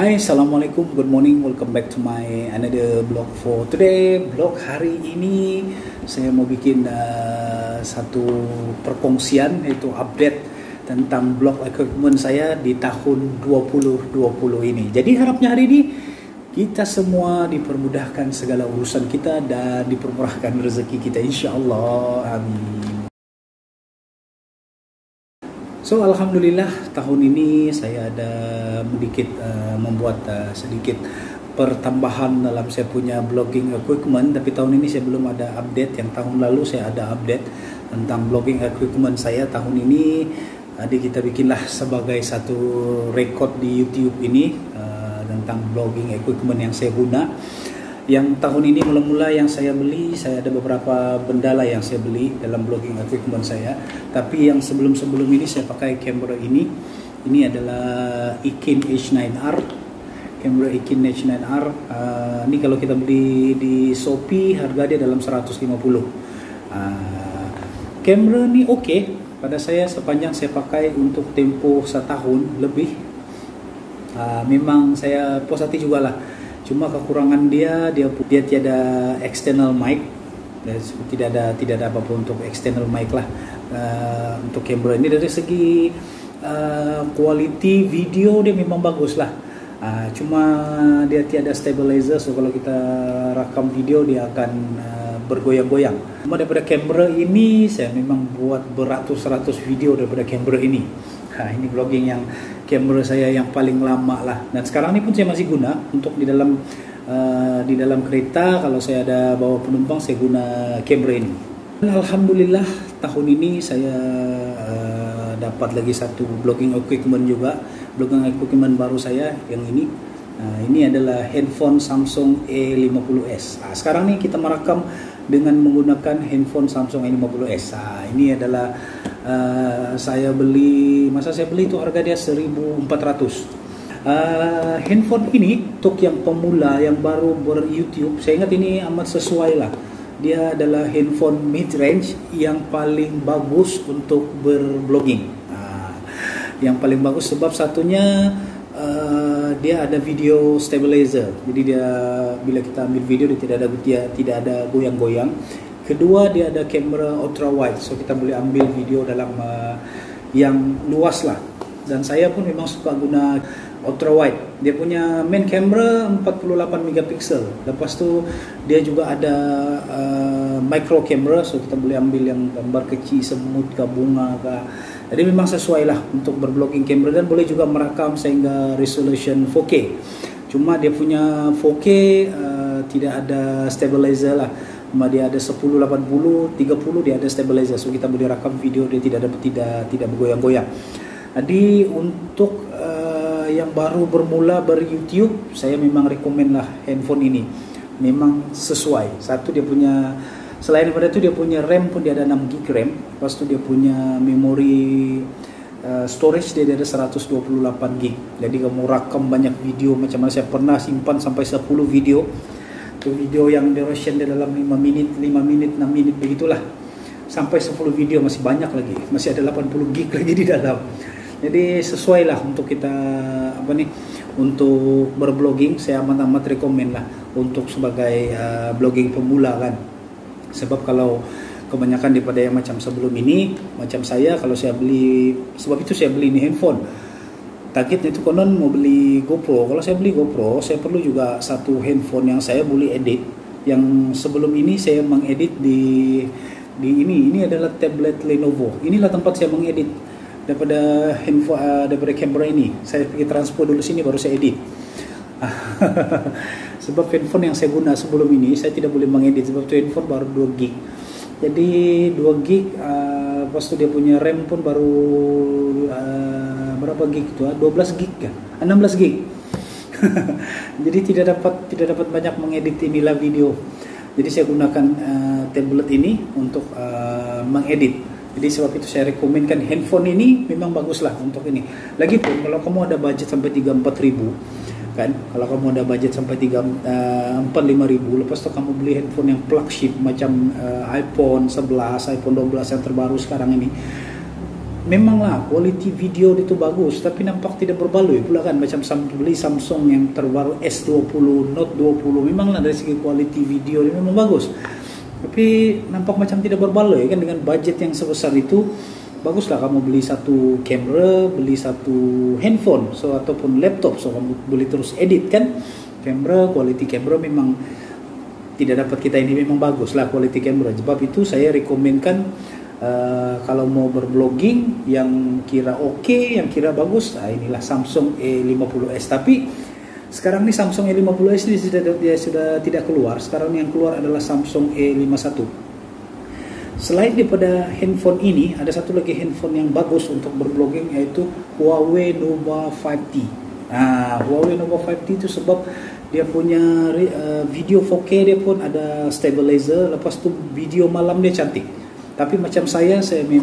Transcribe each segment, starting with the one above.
Hai, Assalamualaikum, good morning, welcome back to my another blog for today. Blog hari ini saya mau bikin satu perkongsian, yaitu update tentang blog equipment saya di tahun 2020 ini. Jadi harapnya hari ini kita semua dipermudahkan segala urusan kita dan dipermurahkan rezeki kita, insya Allah, amin. So, alhamdulillah tahun ini saya ada membuat sedikit pertambahan dalam saya punya blogging equipment, tapi tahun ini saya belum ada update. Yang tahun lalu saya ada update tentang blogging equipment saya. Tahun ini kita bikinlah sebagai satu record di YouTube ini tentang blogging equipment yang saya guna. Yang tahun ini mula-mula yang saya beli, saya ada beberapa benda lah yang saya beli dalam blogging equipment saya. Tapi yang sebelum-sebelum ini saya pakai kamera ini. Ini adalah Ikin H9R. Kamera Ikin H9R. Ini kalau kita beli di Shopee harga dia dalam 150. Kamera ini oke pada saya sepanjang saya pakai untuk tempoh setahun lebih. Memang saya puas hati juga lah. Cuma kekurangan dia tiada external mic. Tidak ada apa-apa untuk external mic lah untuk kamera ini. Dari segi quality video dia memang bagus lah. Cuma dia tiada stabilizer, so kalau kita rakam video dia akan bergoyang-goyang. Cuma daripada kamera ini saya memang buat beratus-ratus video daripada kamera ini. Ini blogging yang kamera saya yang paling lama lah, dan sekarang ini pun saya masih guna untuk di dalam kereta. Kalau saya ada bawa penumpang saya guna kamera ini. Dan alhamdulillah tahun ini saya dapat lagi satu blogging equipment juga, blogging equipment baru saya yang ini. Ini adalah handphone Samsung A50s. Sekarang nih kita merekam dengan menggunakan handphone Samsung A50s. Ini adalah saya beli itu harga dia 1.400. Handphone ini untuk yang pemula yang baru ber-YouTube, saya ingat ini amat sesuai lah. Dia adalah handphone mid-range yang paling bagus untuk berblogging. Yang paling bagus sebab satunya dia ada video stabilizer. Jadi dia bila kita ambil video dia tidak ada goyang-goyang. Kedua, dia ada kamera ultra wide, so kita boleh ambil video dalam yang luas lah. Dan saya pun memang suka guna ultra wide. Dia punya main kamera 48 megapiksel. Lepas tu dia juga ada micro camera, so kita boleh ambil yang gambar kecil, semut ke bunga ke. Jadi memang sesuai lah untuk berblogging kamera, dan boleh juga merakam sehingga resolution 4K. Cuma dia punya 4K tidak ada stabilizer lah. Dia ada 1080, 30 dia ada stabilizer, so kita boleh rakam video dia tidak bergoyang-goyang. Jadi untuk yang baru bermula ber-YouTube, saya memang rekomen lah handphone ini. Memang sesuai. Satu, dia punya, selain daripada itu dia punya RAM pun dia ada 6 GB RAM. Lepas tu dia punya memori storage dia ada 128 GB. Jadi kamu rakam banyak video, macam mana saya pernah simpan sampai 10 video. Video yang duration dia dalam 5 menit, 6 menit begitulah. Sampai 10 video, masih banyak lagi. Masih ada 80 GB lagi di dalam. Jadi sesuai lah untuk kita untuk berblogging. Saya amat rekomen lah untuk sebagai blogging pemula kan. Sebab kalau kebanyakan daripada yang macam sebelum ini, macam saya, kalau saya beli, sebab itu saya beli ini handphone. Targetnya itu konon mau beli GoPro. Kalau saya beli GoPro, saya perlu juga satu handphone yang saya boleh edit. Yang sebelum ini saya mengedit di ini adalah tablet Lenovo. Inilah tempat saya mengedit daripada handphone, daripada kamera ini. Saya pergi transfer dulu sini baru saya edit. Sebab handphone yang saya guna sebelum ini saya tidak boleh mengedit, sebab itu handphone baru 2 GB. Jadi 2 GB, lepas tu dia punya RAM pun baru berapa gig itu? 12 gig kan? 16 gig. Jadi tidak dapat banyak mengedit inilah video. Jadi saya gunakan tablet ini untuk mengedit. Jadi sebab itu saya rekomenkan handphone ini memang baguslah untuk ini. Lagipun kalau kamu ada budget sampai 3-4 ribu kan, kalau kamu ada budget sampai 4-5 ribu, lepas tu kamu beli handphone yang flagship macam iPhone 11, iPhone 12 yang terbaru sekarang ini, memanglah quality video itu bagus, tapi nampak tidak berbaloi pula kan. Macam beli Samsung yang terbaru S20, Note 20, memanglah dari segi quality video dia memang bagus, tapi nampak macam tidak berbaloi kan. Dengan budget yang sebesar itu, baguslah kamu beli satu kamera, beli satu handphone, ataupun laptop, kamu boleh terus edit kan. Kamera, quality kamera memang tidak dapat kita ini, memang baguslah quality kamera. Sebab itu saya rekomenkan kalau mau berblogging yang kira oke, yang kira bagus, inilah Samsung A50s. Tapi sekarang ini Samsung A50s ini sudah tidak keluar. Sekarang yang keluar adalah Samsung A51. Selain daripada handphone ini, ada satu lagi handphone yang bagus untuk berblogging, yaitu Huawei Nova 5T. Huawei Nova 5T itu sebab dia punya video 4K, dia pun ada stabilizer. Lepas tu video malam dia cantik. Tapi macam saya ini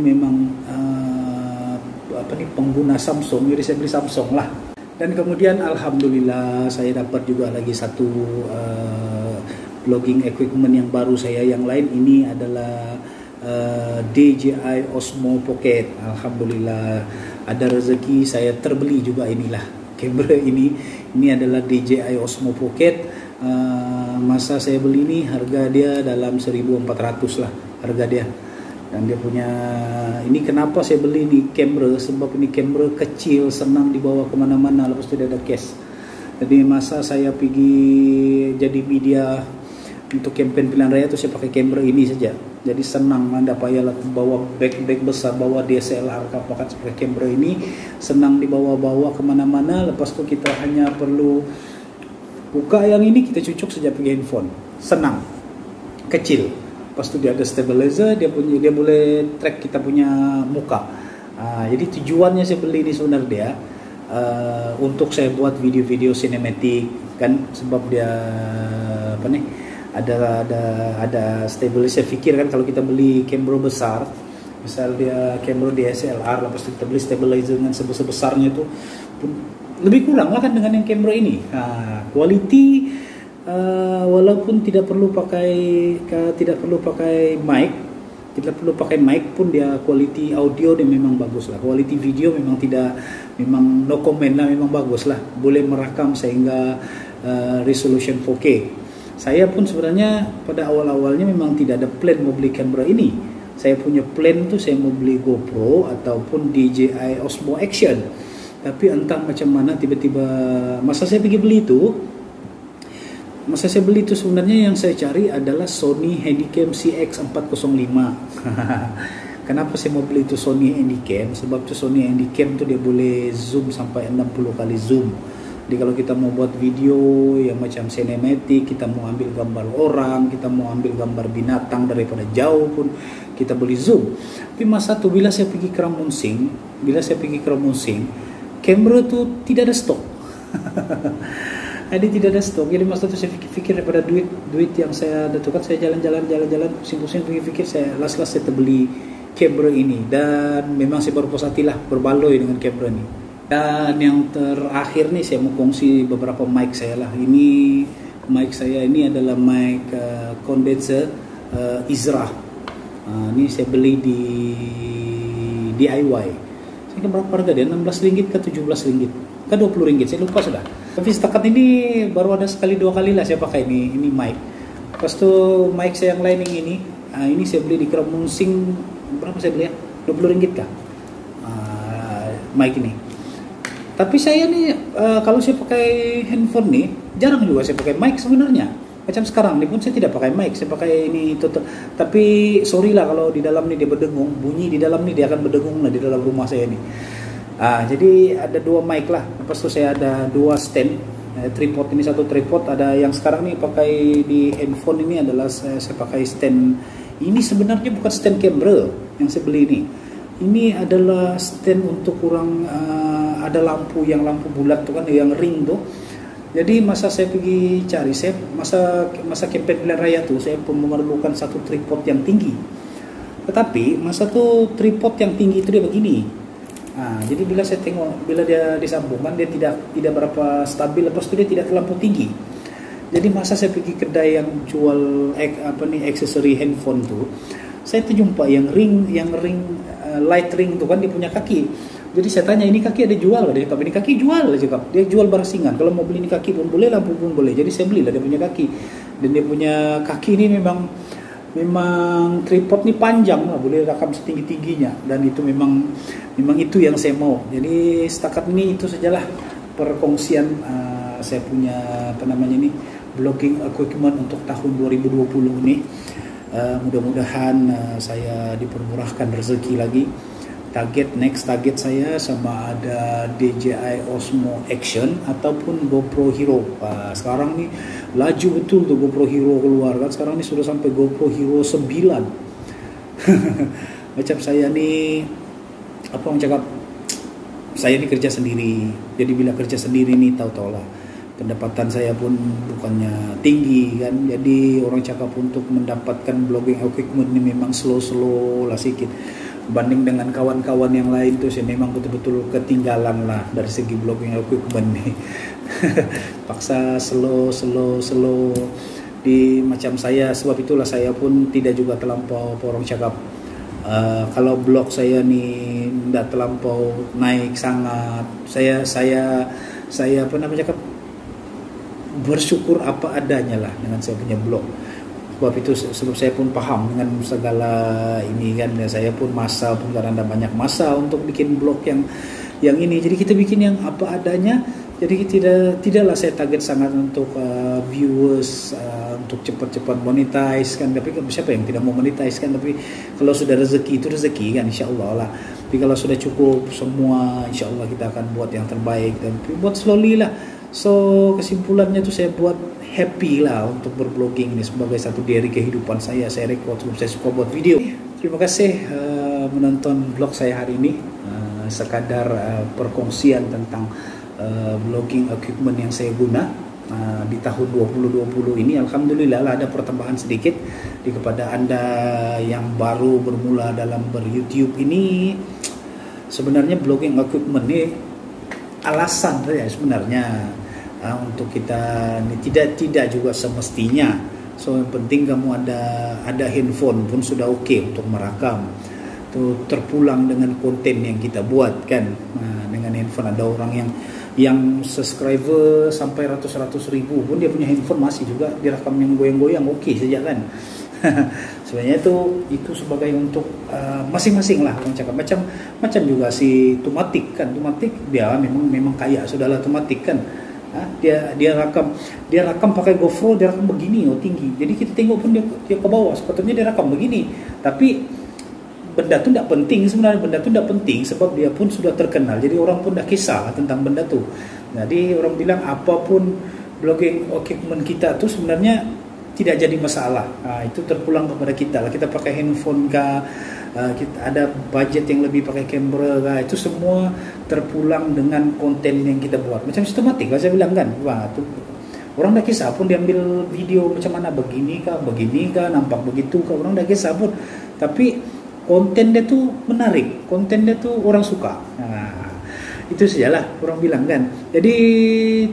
memang pengguna Samsung, jadi saya beli Samsung lah. Dan kemudian alhamdulillah saya dapat juga lagi satu vlogging equipment yang baru saya. Yang lain ini adalah DJI Osmo Pocket. Alhamdulillah ada rezeki saya terbeli juga inilah kamera ini. Ini adalah DJI Osmo Pocket. Masa saya beli ini harga dia dalam 1.400 lah harga dia. Dan dia punya ini, kenapa saya beli ini kamera, sebab ini kamera kecil, senang dibawa kemana-mana. Lepas itu dia ada case. Jadi masa saya pergi jadi media untuk campaign pilihan raya itu, saya pakai kamera ini saja. Jadi senang, anda payahlah bawa bag besar, bawa DSLR pakai kamera ini, senang dibawa-bawa kemana-mana. Lepas itu kita hanya perlu buka yang ini, kita cucuk saja pakai handphone, senang, kecil. Lepas itu dia ada stabilizer, dia boleh track kita punya muka. Jadi tujuannya saya beli ini sebenarnya untuk saya buat video-video sinematik kan, sebab dia ada stabilizer. Saya pikir kan kalau kita beli kamera besar, misal dia kamera DSLR, lepas itu kita beli stabilizer dengan sebesar-besarnya itu lebih kurang lah kan dengan yang kamera ini. Quality walaupun tidak perlu pakai mic pun dia quality audio dia memang bagus lah. Quality video memang no comment lah, memang bagus lah. Boleh merakam sehingga resolution 4K. Saya pun sebenarnya pada awal-awalnya memang tidak ada plan mau beli kamera ini. Saya punya plan tuh saya mau beli GoPro ataupun DJI Osmo Action. Tapi entah macam mana tiba-tiba masa saya beli itu sebenarnya yang saya cari adalah Sony Handycam CX405. Kenapa saya mau beli itu Sony Handycam? Sebab itu Sony Handycam itu dia boleh zoom sampai 60 kali zoom. Jadi kalau kita mau buat video yang macam sinematik, kita mau ambil gambar orang, kita mau ambil gambar binatang daripada jauh pun kita boleh zoom. Tapi masa itu bila saya pergi ke Ramusing, kamera tu tidak ada stok. Jadi tidak ada stok. Jadi masa itu saya fikir daripada duit yang saya datukan, saya jalan-jalan pusing-pusing fikir, saya saya terbeli kamera ini. Dan memang saya baru puas hati lah berbaloi dengan kamera ini. Dan yang terakhir nih saya mau kongsi beberapa mic saya lah. Ini mic saya ini adalah mic condenser Izra. Ini saya beli di DIY. Berapa harga dia? 16 ringgit ke 17 ringgit ke 20 ringgit, saya lupa sudah. Tapi setakat ini baru ada sekali 2 kali lah saya pakai ini mic. Lepas tu mic saya yang lain yang ini saya beli di Kramunsing, berapa saya beli ya? 20 ringgit kah mic ini. Tapi saya nih kalau saya pakai handphone nih jarang juga saya pakai mic sebenarnya. Macam sekarang ini pun saya tidak pakai mic, saya pakai ini tutup. Tapi sorry lah kalau di dalam nih dia berdengung, bunyi di dalam nih dia akan berdengung lah di dalam rumah saya ini. Jadi ada 2 mic lah. Lepas itu saya ada 2 stand, tripod. Ini satu tripod, ada yang sekarang nih pakai di handphone ini adalah saya pakai stand. Ini sebenarnya bukan stand kamera yang saya beli ini. Ini adalah stand untuk kurang ada lampu bulat tuh kan, yang ring tuh. Jadi masa saya pergi cari, masa campaign pilihan raya tuh saya pun memerlukan satu tripod yang tinggi. Tetapi masa tuh tripod yang tinggi itu dia begini. Jadi bila saya tengok, bila dia disambungkan dia tidak berapa stabil, lepas itu dia tidak terlampau tinggi. Jadi masa saya pergi kedai yang jual aksesori handphone tuh, saya terjumpa yang ring light ring itu kan dia punya kaki. Jadi saya tanya, ini kaki ada jual nggak? Dia cakap ini kaki jual, dia cakap. Dia jual barasingan. Kalau mau beli ini kaki pun boleh, lampu pun boleh. Jadi saya belilah dia punya kaki. Dan dia punya kaki ini memang tripod ini panjang lah, boleh rakam setinggi-tingginya. Dan itu memang itu yang saya mau. Jadi setakat ini itu sajalah perkongsian saya punya vlogging equipment untuk tahun 2020 ini. Mudah-mudahan saya dipermurahkan rezeki lagi. Next target saya sama ada DJI Osmo Action ataupun GoPro Hero. Sekarang nih laju betul tuh GoPro Hero keluar kan. Sekarang nih sudah sampai GoPro Hero 9. Macam saya nih, apa orang cakap, saya ini kerja sendiri. Jadi bila kerja sendiri nih tahu-tahu lah, pendapatan saya pun bukannya tinggi kan. Jadi orang cakap untuk mendapatkan blogging equipment ini memang slow lah sedikit. Banding dengan kawan-kawan yang lain tuh saya memang betul-betul ketinggalan lah dari segi blogging equipment nih. Paksa slow di macam saya. Sebab itulah saya pun tidak juga terlampau orang cakap, kalau blog saya nih tidak terlampau naik sangat. Saya cakap bersyukur apa adanya lah dengan saya punya blog. Sebab saya pun paham dengan segala ini kan, saya pun kadang ada banyak masa untuk bikin blog yang ini. Jadi kita bikin yang apa adanya. Jadi tidaklah saya target sangat untuk viewers, untuk cepat-cepat monetize kan. Tapi siapa yang tidak mau monetize kan? Tapi kalau sudah rezeki itu rezeki kan, insya Allah lah. Tapi kalau sudah cukup semua, insya Allah kita akan buat yang terbaik dan buat slowly lah. So kesimpulannya tuh saya buat happy lah untuk berblogging ini sebagai satu dari kehidupan saya. Saya record sebab saya suka buat video. Terima kasih menonton vlog saya hari ini. Sekadar perkongsian tentang vlogging equipment yang saya guna di tahun 2020 ini. Alhamdulillah lah ada pertambahan sedikit kepada Anda yang baru bermula dalam ber-YouTube ini. Sebenarnya vlogging equipment ini alasan saja sebenarnya untuk kita tidak juga semestinya. So yang penting kamu ada handphone pun sudah oke untuk merekam. Itu terpulang dengan konten yang kita buat kan. Dengan handphone ada orang yang subscriber sampai ratus ribu pun dia punya handphone masih juga direkam yang goyang-goyang oke saja kan. Sebenarnya itu sebagai untuk masing-masing lah orang cakap. Macam juga si Tumatik kan. Tumatik dia memang kaya sudahlah Tumatik kan. Dia rakam pakai GoPro, dia rakam begini tinggi. Jadi kita tengok pun dia ke bawah, sepatutnya dia rakam begini. Tapi benda tu tidak penting sebenarnya. Benda tu tidak penting sebab dia pun sudah terkenal. Jadi orang pun dah kisah tentang benda tu. Jadi orang bilang apapun blogging equipment kita tu sebenarnya tidak jadi masalah. Itu terpulang kepada kita lah. Kita pakai handphone kah, kita ada budget yang lebih pakai kamera kah, itu semua terpulang dengan konten yang kita buat. Macam sistematik lah saya bilang kan. Orang dah kisah pun dia ambil video macam mana, begini kah, nampak begitu kah, orang dah kisah pun. Tapi konten dia tu menarik, konten dia tu orang suka. Itu sajalah orang bilang kan. Jadi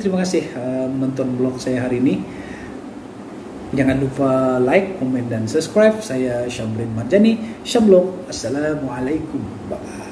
terima kasih menonton vlog saya hari ini. Jangan lupa like, komen dan subscribe. Saya Syamrin Marjani, Syamlok. Assalamualaikum. Bye.